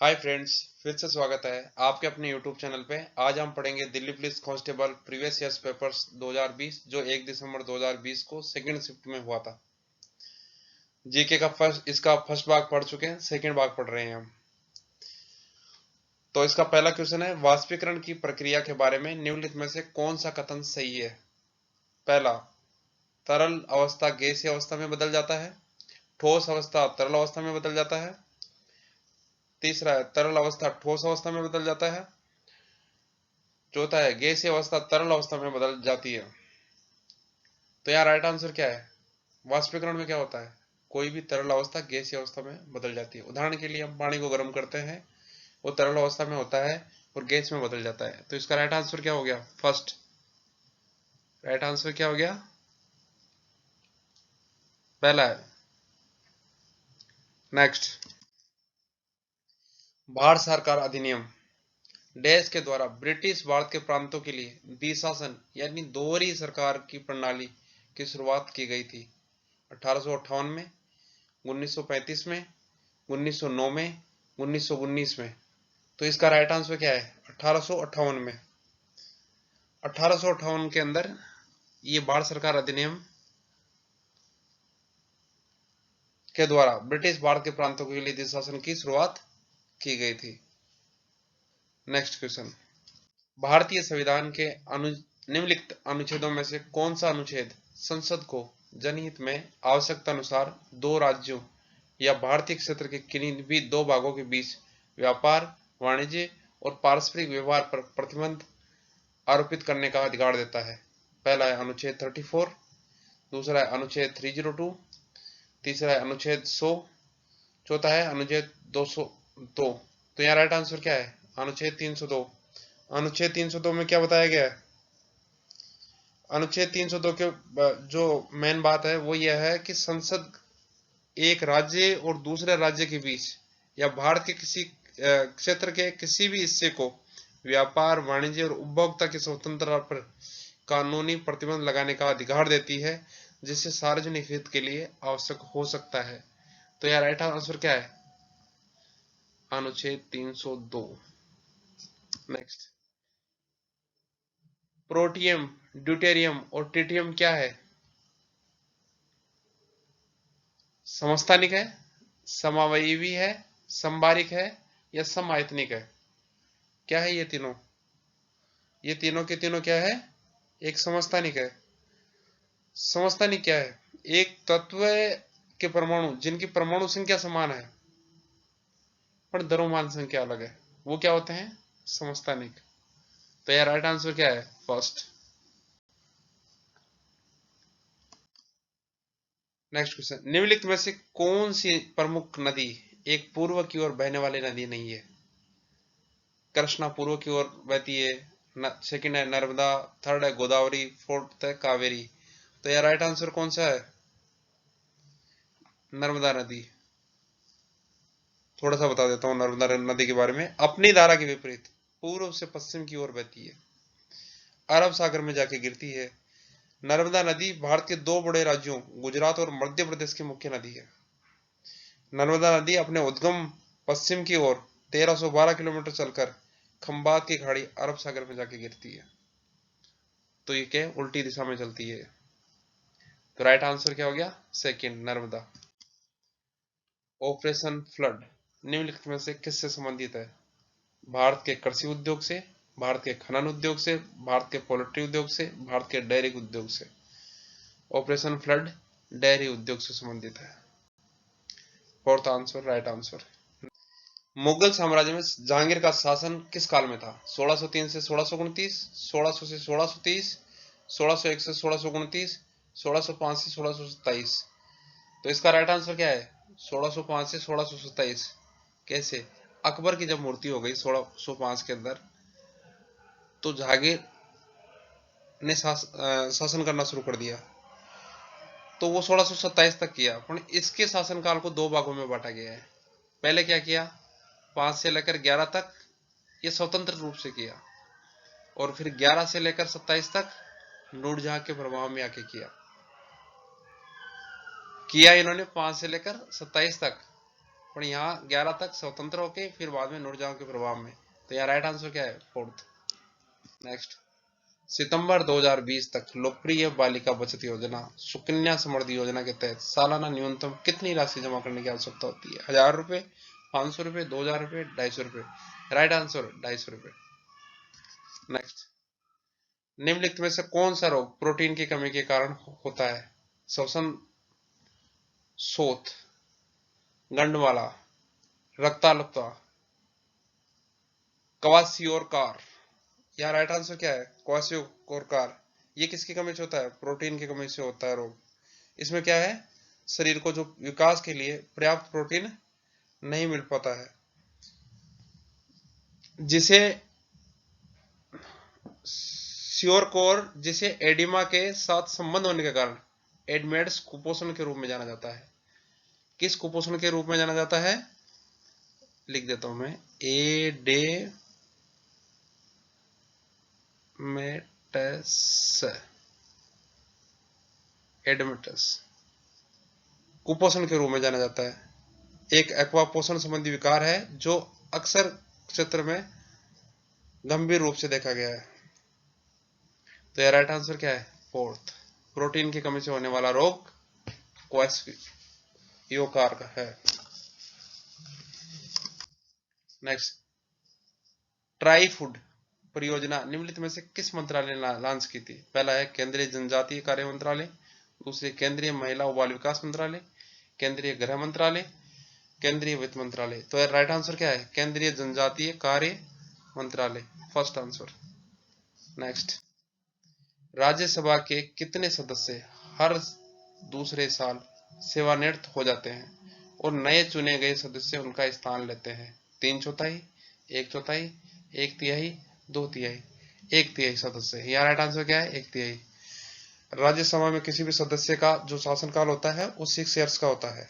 Hi friends, फिर से स्वागत है आपके अपने यूट्यूब चैनल पे। आज हम पढ़ेंगे Delhi police constable previous years papers 2020 जो 1 दिसंबर 2020 को सेकंड शिफ्ट में हुआ था। जीके का इसका फर्स्ट भाग पढ़ चुके हैं, सेकंड भाग पढ़ रहे हैं हम। तो इसका पहला क्वेश्चन है, वाष्पीकरण की प्रक्रिया के बारे में निम्नलिखित में से कौन सा कथन सही है। पहला, तरल अवस्था गैसीय अवस्था में बदल जाता है। ठोस अवस्था तरल अवस्था में बदल जाता है। तीसरा है, तरल अवस्था ठोस अवस्था में बदल जाता है। चौथा है, गैसीय अवस्था तरल अवस्था में बदल जाती है। तो यहाँ राइट आंसर क्या है? वाष्पीकरण में क्या होता है? कोई भी तरल अवस्था गैसीय अवस्था में बदल जाती है। उदाहरण के लिए हम पानी को गर्म करते हैं, वो तरल अवस्था में होता है और गैस में बदल जाता है। तो इसका राइट आंसर क्या हो गया? फर्स्ट। राइट आंसर क्या हो गया? पहला है। नेक्स्ट, भारत सरकार अधिनियम डैश के द्वारा ब्रिटिश भारत के प्रांतों के लिए द्विशासन यानी दोहरी सरकार की प्रणाली की शुरुआत की गई थी। 1858 में, 1935 में, 1909 में, 1919 में। तो इसका राइट आंसर क्या है? 1858 में। 1858 के अंदर ये भारत सरकार अधिनियम के द्वारा ब्रिटिश भारत के प्रांतों के लिए शासन की शुरुआत की गई थी। नेक्स्ट क्वेश्चन, भारतीय संविधान के निम्नलिखित अनुच्छेदों में से कौन सा अनुच्छेद संसद को जनहित में आवश्यकता अनुसार दो राज्यों या भारतीय क्षेत्र के किन्हीं भी दो भागों के बीच व्यापार, वाणिज्य और पारस्परिक व्यवहार पर प्रतिबंध आरोपित करने का अधिकार देता है? पहला है अनुच्छेद 34, दूसरा है अनुच्छेद 302, तीसरा है अनुच्छेद 100, चौथा है अनुच्छेद 202। तो यहाँ राइट आंसर क्या है? अनुच्छेद 302। अनुच्छेद 302 में क्या बताया गया है? अनुच्छेद 302 के जो मेन बात है वो यह है कि संसद एक राज्य और दूसरे राज्य के बीच या भारत के किसी क्षेत्र के किसी भी हिस्से को व्यापार, वाणिज्य और उपभोक्ता की स्वतंत्रता पर कानूनी प्रतिबंध लगाने का अधिकार देती है, जिससे सार्वजनिक हित के लिए आवश्यक हो सकता है। तो यार राइट आंसर क्या है? अनुच्छेद 302। नेक्स्ट, प्रोटियम, ड्यूटेरियम और ट्रिटियम क्या है? समस्थानिक है, समावयवी है, संबारिक है या समायतनिक है? क्या है ये तीनों? ये तीनों के तीनों क्या है? एक समस्थानिक है। समस्थानिक क्या है? एक तत्व के परमाणु जिनकी परमाणु संख्या समान है पर द्रव्यमान संख्या अलग है, वो क्या होते हैं? समस्थानिक। तो यार राइट आंसर क्या है? फर्स्ट। नेक्स्ट क्वेश्चन, निम्नलिखित में से कौन सी प्रमुख नदी एक पूर्व की ओर बहने वाली नदी नहीं है? कृष्णा पूर्व की ओर बहती है, सेकंड है नर्मदा, थर्ड है गोदावरी, फोर्थ है कावेरी। तो यार राइट आंसर कौन सा है? नर्मदा नदी। थोड़ा सा बता देता हूँ नर्मदा नदी के बारे में। अपनी धारा के विपरीत पूर्व से पश्चिम की ओर बहती है, अरब सागर में जाके गिरती है। नर्मदा नदी भारत के दो बड़े राज्यों गुजरात और मध्य प्रदेश की मुख्य नदी है। नर्मदा नदी अपने उद्गम पश्चिम की ओर 1312 किलोमीटर चलकर खंबात की खाड़ी अरब सागर में जाके गिरती है। तो ये क्या उल्टी दिशा में चलती है। तो राइट आंसर क्या हो गया? सेकंड, नर्मदा। ऑपरेशन फ्लड निम्नलिखित में से किससे संबंधित है? भारत के कृषि उद्योग से, भारत के खनन उद्योग से, भारत के पोल्ट्री उद्योग से, भारत के डेयरी उद्योग से। ऑपरेशन फ्लड डेयरी उद्योग से संबंधित है। Fourth answer right answer. Mughal साम्राज्य में जहांगीर का शासन किस काल में था? 1603 से 1629, 1600 से 1630, 1601 से 1629, 1605 से 1627। तो इसका राइट आंसर क्या है? 1605 से 1627। कैसे? अकबर की जब मूर्ति हो गई 1605 के अंदर, तो जहांगीर ने शासन करना शुरू कर दिया। तो वो 1627 तक किया, पर इसके शासनकाल को दो भागों में बांटा गया है। पहले क्या किया? 5 से लेकर 11 तक ये स्वतंत्र रूप से किया, और फिर 11 से लेकर 27 तक नूरजहां के प्रभाव में आके किया इन्होंने 5 से लेकर 27 तक। पर यहाँ 11 तक स्वतंत्र होके फिर बाद में नूरजहां के प्रभाव में। तो यहाँ राइट आंसर क्या है? फोर्थ। नेक्स्ट, सितंबर 2020 तक लोकप्रिय बालिका बचत योजना सुकन्या समृद्धि योजना के तहत सालाना न्यूनतम कितनी राशि जमा करने की आवश्यकता होती है? 1000 रुपए, 500 रुपए, 2000 रुपए, 250 रुपए। राइट आंसर 250 रुपए। नेक्स्ट, निम्नलिखित में से कौन सा रोग प्रोटीन की कमी के कारण होता है? श्वसन शोथ, गंडमाला, रक्ताल्पता, क्वासियोरकार। यहाँ राइट आंसर क्या है? क्वासियोरकार। ये किसकी कमी से होता है? प्रोटीन की कमी से होता है रोग। इसमें क्या है? शरीर को जो विकास के लिए पर्याप्त प्रोटीन नहीं मिल पाता है, जिसे श्योरकोर, जिसे एडिमा के साथ संबंध होने के कारण एडमेड्स कुपोषण के रूप में जाना जाता है। किस कुपोषण के रूप में जाना जाता है? लिख देता हूं मैं, एडमेटस कुपोषण के रूप में जाना जाता है। एक एक्वा पोषण संबंधी विकार है जो अक्सर क्षेत्र में गंभीर रूप से देखा गया है। तो यह राइट आंसर क्या है? फोर्थ। प्रोटीन की कमी से होने वाला रोग क्वासियोकार का है। नेक्स्ट, ट्राई फूड परियोजना निम्नलिखित में से किस मंत्रालय ने लॉन्च की थी? पहला है केंद्रीय जनजातीय कार्य मंत्रालय, दूसरे केंद्रीय महिला और बाल विकास मंत्रालय, केंद्रीय गृह मंत्रालय, केंद्रीय वित्त मंत्रालय। तो राइट आंसर क्या है? केंद्रीय जनजातीय कार्य मंत्रालय, फर्स्ट आंसर। नेक्स्ट, राज्यसभा के कितने सदस्य हर दूसरे साल सेवानिवृत्त हो जाते हैं और नए चुने गए सदस्य उनका स्थान लेते हैं? 3/4, 1/4, 1/3, 2/3। 1/3 सदस्य। यहाँ राइट आंसर क्या है? 1/3। राज्यसभा में किसी भी सदस्य का जो शासनकाल होता है वो 6 ईयर्स का होता है।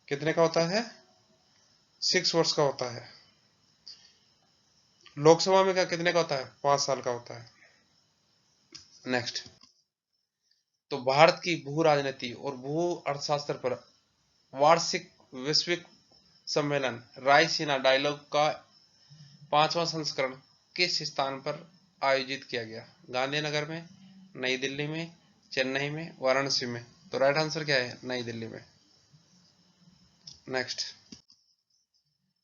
कितने का होता है? 6 वर्ष का होता है। लोकसभा में क्या कितने का होता है? 5 साल का होता है। नेक्स्ट, तो भारत की भू राजनीति और भू अर्थशास्त्र पर वार्षिक वैश्विक सम्मेलन रायसीना डायलॉग का 5वां संस्करण किस स्थान पर आयोजित किया गया? गांधीनगर में, नई दिल्ली में, चेन्नई में, वाराणसी में। तो राइट आंसर क्या है? नई दिल्ली में। नेक्स्ट,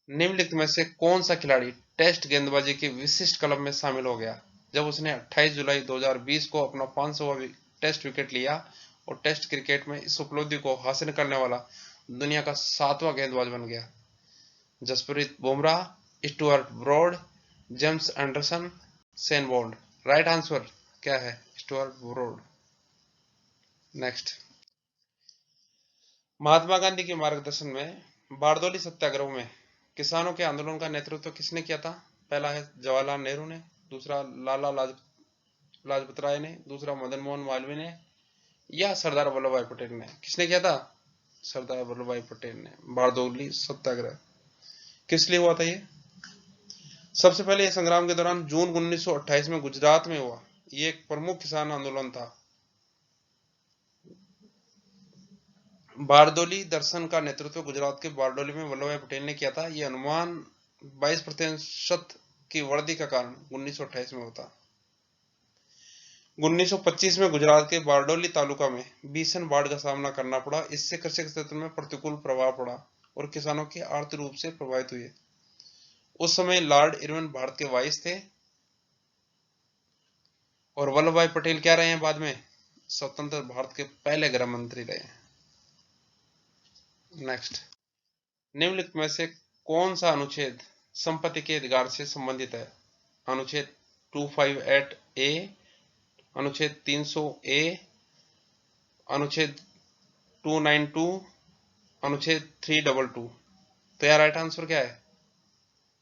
निम्नलिखित में से कौन सा खिलाड़ी टेस्ट गेंदबाजी के विशिष्ट क्लब में शामिल हो गया जब उसने 28 जुलाई 2020 को अपना 500वां टेस्ट विकेट लिया और टेस्ट क्रिकेट में इस उपलब्धि को हासिल करने वाला दुनिया का 7वां गेंदबाज बन गया? Jasprit Bumrah, Stuart Broad, James Anderson, Shane Bond. Right answer क्या है? Stuart Broad. Next, Mahatma Gandhi के मार्गदर्शन में बारदोली सत्याग्रह में किसानों के आंदोलन का नेतृत्व किसने किया था? पहला है जवाहरलाल नेहरू ने, दूसरा लाला लाजपत राय ने, दूसरा मदन मोहन मालवीय ने, या सरदार वल्लभ भाई पटेल ने। किसने किया था? सरदार वल्लभ भाई पटेल ने। बारदोली सत्याग्रह किस लिए हुआ था ये? सबसे पहले यह संग्राम के दौरान जून 1928 में गुजरात में हुआ। ये एक प्रमुख किसान आंदोलन था। बारदोली दर्शन का नेतृत्व गुजरात के बारडोली में वल्लभ भाई पटेल ने किया था। यह अनुमान 22% की वृद्धि का कारण 1928 में होता। 1925 में गुजरात के बारडोली तालुका में भीषण बाढ़ का सामना करना पड़ा। इससे कृषि क्षेत्र में प्रतिकूल प्रभाव पड़ा और किसानों के आर्थिक रूप से प्रभावित हुए। उस समय लॉर्ड इरविन भारत के वाइस थे और वल्लभ भाई पटेल क्या रहे हैं बाद में? स्वतंत्र भारत के पहले गृह मंत्री रहे। नेक्स्ट, निम्नलिखित में से कौन सा अनुच्छेद संपत्ति के अधिकार से संबंधित है? अनुच्छेद 258A, अनुच्छेद 300A, अनुच्छेद 292, अनुच्छेद 322। तो यार राइट आंसर क्या है?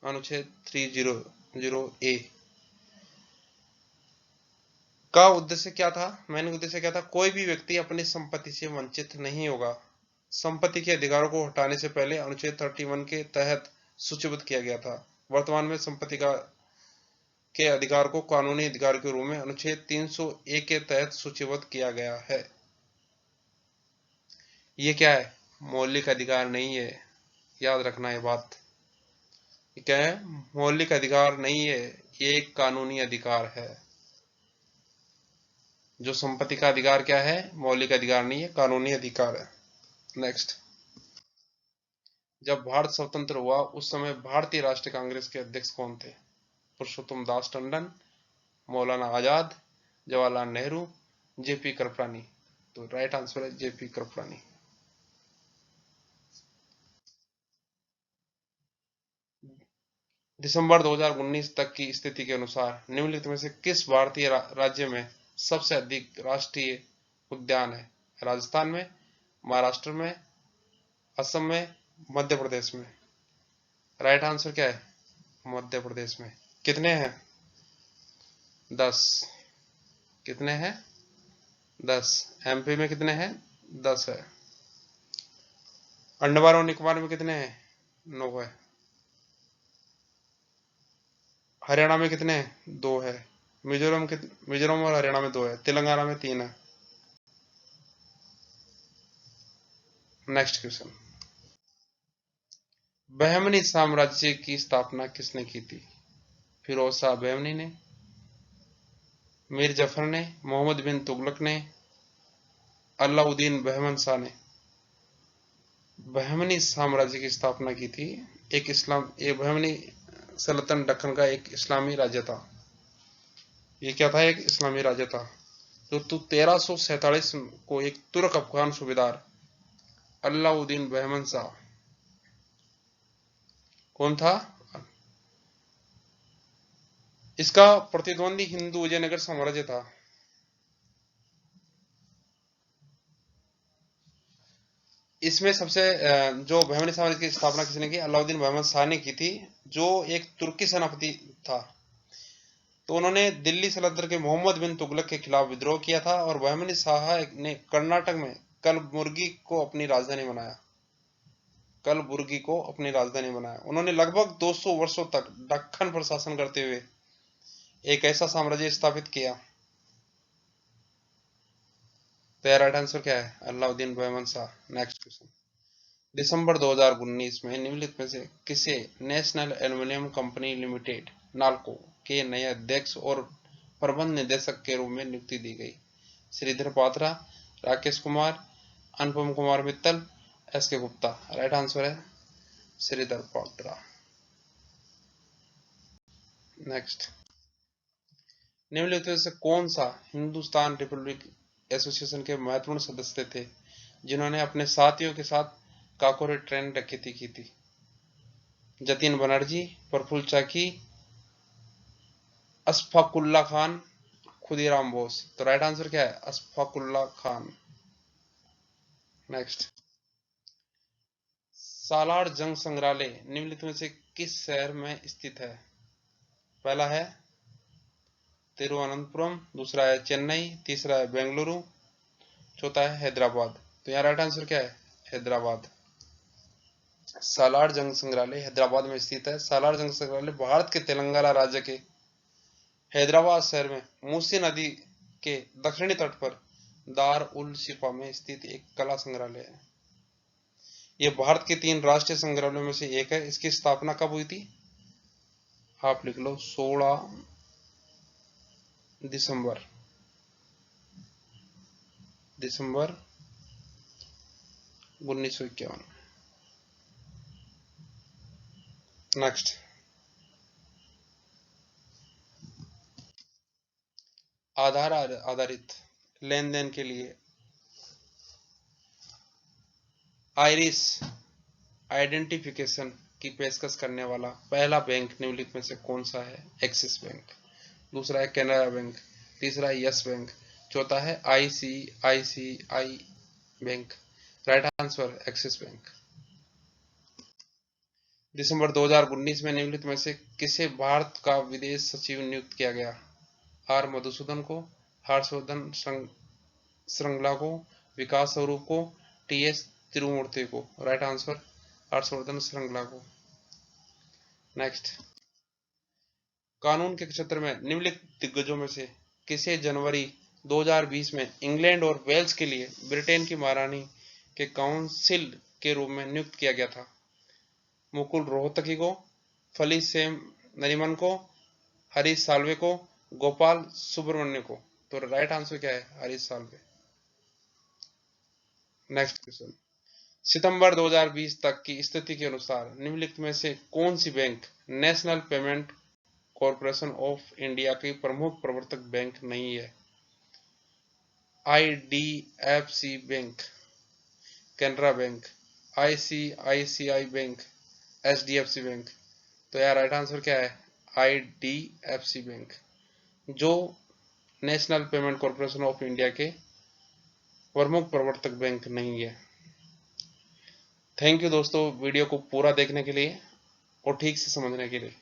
अनुच्छेद 300A का उद्देश्य क्या था? मेन उद्देश्य क्या था? कोई भी व्यक्ति अपनी संपत्ति से वंचित नहीं होगा। संपत्ति के अधिकारों को हटाने से पहले अनुच्छेद 31 के तहत सूचीबद्ध किया गया था। वर्तमान में संपत्ति के अधिकार को कानूनी अधिकार के रूप में अनुच्छेद 300A के तहत सूचीबद्ध किया गया है। ये क्या है? मौलिक अधिकार नहीं है, याद रखना ये बात। ये क्या है? मौलिक अधिकार नहीं है, ये एक कानूनी अधिकार है। जो संपत्ति का अधिकार क्या है? मौलिक अधिकार नहीं है, कानूनी अधिकार है। नेक्स्ट, जब भारत स्वतंत्र हुआ उस समय भारतीय राष्ट्रीय कांग्रेस के अध्यक्ष कौन थे? पुरुषोत्तम दास टंडन, मौलाना आजाद, जवाहरलाल नेहरू, जेपी कृपलानी। तो राइट आंसर है जेपी कृपलानी। दिसंबर 2019 तक की स्थिति के अनुसार निम्नलिखित में से किस भारतीय राज्य में सबसे अधिक राष्ट्रीय उद्यान है? राजस्थान में, महाराष्ट्र में, असम में, मध्य प्रदेश में। राइट आंसर क्या है? मध्य प्रदेश में। कितने हैं? 10। कितने हैं? 10। एमपी में कितने हैं? 10 है। अंडमान और निकोबार में कितने हैं? 9 है। हरियाणा में कितने हैं? 2 है। मिजोरम और हरियाणा में 2 है। तेलंगाना में 3 है। नेक्स्ट क्वेश्चन, बहमनी साम्राज्य की स्थापना किसने की थी? फिरोज शाह बहमनी ने, मीर जफर ने, मोहम्मद बिन तुगलक ने, अलाउद्दीन बहमन शाह ने। बहमनी साम्राज्य की स्थापना की थी ये बहमनी सल्तनत दक्कन का एक इस्लामी राज्य था। ये क्या था? एक इस्लामी राज्य था। जो 1347 को एक तुर्क अफगान सूबेदार अलाउद्दीन बहमन शाह कौन था? इसका प्रतिद्वंदी हिंदू विजयनगर साम्राज्य था। इसमें सबसे जो बहमनी साम्राज्य की स्थापना किसने की? अलाउद्दीन बहमन शाह ने की थी, जो एक तुर्की सेनापति था। तो उन्होंने दिल्ली सल्तनत के मोहम्मद बिन तुगलक के खिलाफ विद्रोह किया था और बहमनी शाह ने कर्नाटक में कलबुर्गी को अपनी राजधानी बनाया। कलबुर्गी को अपनी राजधानी बनाया। उन्होंने लगभग 200 वर्षों तक दक्कन पर शासन करते हुए एक ऐसा साम्राज्य स्थापित किया। तो राइट आंसर क्या है? अलाउद्दीन बहमन शाह। नेक्स्ट क्वेश्चन, दिसंबर 2019 में निम्नलिखित में से किसे national aluminium company limited NALCO के नए अध्यक्ष और प्रबंध निदेशक के रूप में नियुक्ति दी गई? श्रीधर पात्रा, राकेश कुमार, अनुपम कुमार मित्तल, एस के गुप्ता। राइट आंसर है श्रीधर पात्रा। नेक्स्ट, निम्नलिखित में से कौन सा हिंदुस्तान रिपब्लिक एसोसिएशन के महत्वपूर्ण सदस्य थे जिन्होंने अपने साथियों के साथ काकोरी ट्रेन डकैती की थी? जतीन बनर्जी, प्रफुल्ल चाकी, अशफाकुल्ला खान, खुदीराम बोस। तो राइट आंसर क्या है? अशफाकुल्ला खान। नेक्स्ट, सालार जंग संग्रहालय निम्नलिखित में से किस शहर में स्थित है? पहला है तिरुवनंतपुरम, दूसरा है चेन्नई, तीसरा है बेंगलुरु, चौथा है हैदराबाद। तो यहाँ राइट आंसर क्या है? हैदराबाद। सालार जंग संग्रहालय हैदराबाद में स्थित है। सालार जंग संग्रहालय भारत के तेलंगाना राज्य के हैदराबाद शहर में मूसी नदी के दक्षिणी तट पर दार उल शिफा में स्थित एक कला संग्रहालय है। यह भारत के 3 राष्ट्रीय संग्रहालयों में से एक है। इसकी स्थापना कब हुई थी? आप लिख लो 16 दिसंबर 1951। नेक्स्ट, आधार आधारित लेन देन के लिए आइरिस आइडेंटिफिकेशन की पेशकश करने वाला पहला बैंक निम्नलिखित में से कौन सा है? एक्सिस बैंक, दूसरा है कैनरा बैंक, तीसरा है यस बैंक, चौथा है ICICI bank. Right answer Axis bank. दिसंबर 2019 में निम्नलिखित में से किसे भारत का विदेश सचिव नियुक्त किया गया? आर मधुसूदन को, हर्षवर्धन श्रृंगला को, विकास स्वरूप को, टीएस तिरुमूर्ति को। राइट आंसर हर्षवर्धन श्रृंगला को। नेक्स्ट, कानून के क्षेत्र में निम्नलिखित दिग्गजों में से किसे जनवरी 2020 में इंग्लैंड और वेल्स के लिए ब्रिटेन की महारानी के काउंसिल के रूप में नियुक्त किया गया था? मुकुल रोहतगी को, फली सेम नरीमन को, हरीश साल्वे को, गोपाल सुब्रमण्य को। तो राइट आंसर क्या है? हरीश साल्वे। नेक्स्ट क्वेश्चन, सितंबर 2020 तक की स्थिति के अनुसार निम्नलिखित में से कौन सी bank National Payment Corporation of India की प्रमुख प्रवर्तक बैंक नहीं है? IDFC bank, Canara bank, ICICI bank, HDFC bank. तो यार राइट आंसर क्या है? IDFC बैंक, जो National Payment Corporation of India के प्रमुख प्रवर्तक बैंक नहीं है। थैंक यू दोस्तों वीडियो को पूरा देखने के लिए और ठीक से समझने के लिए।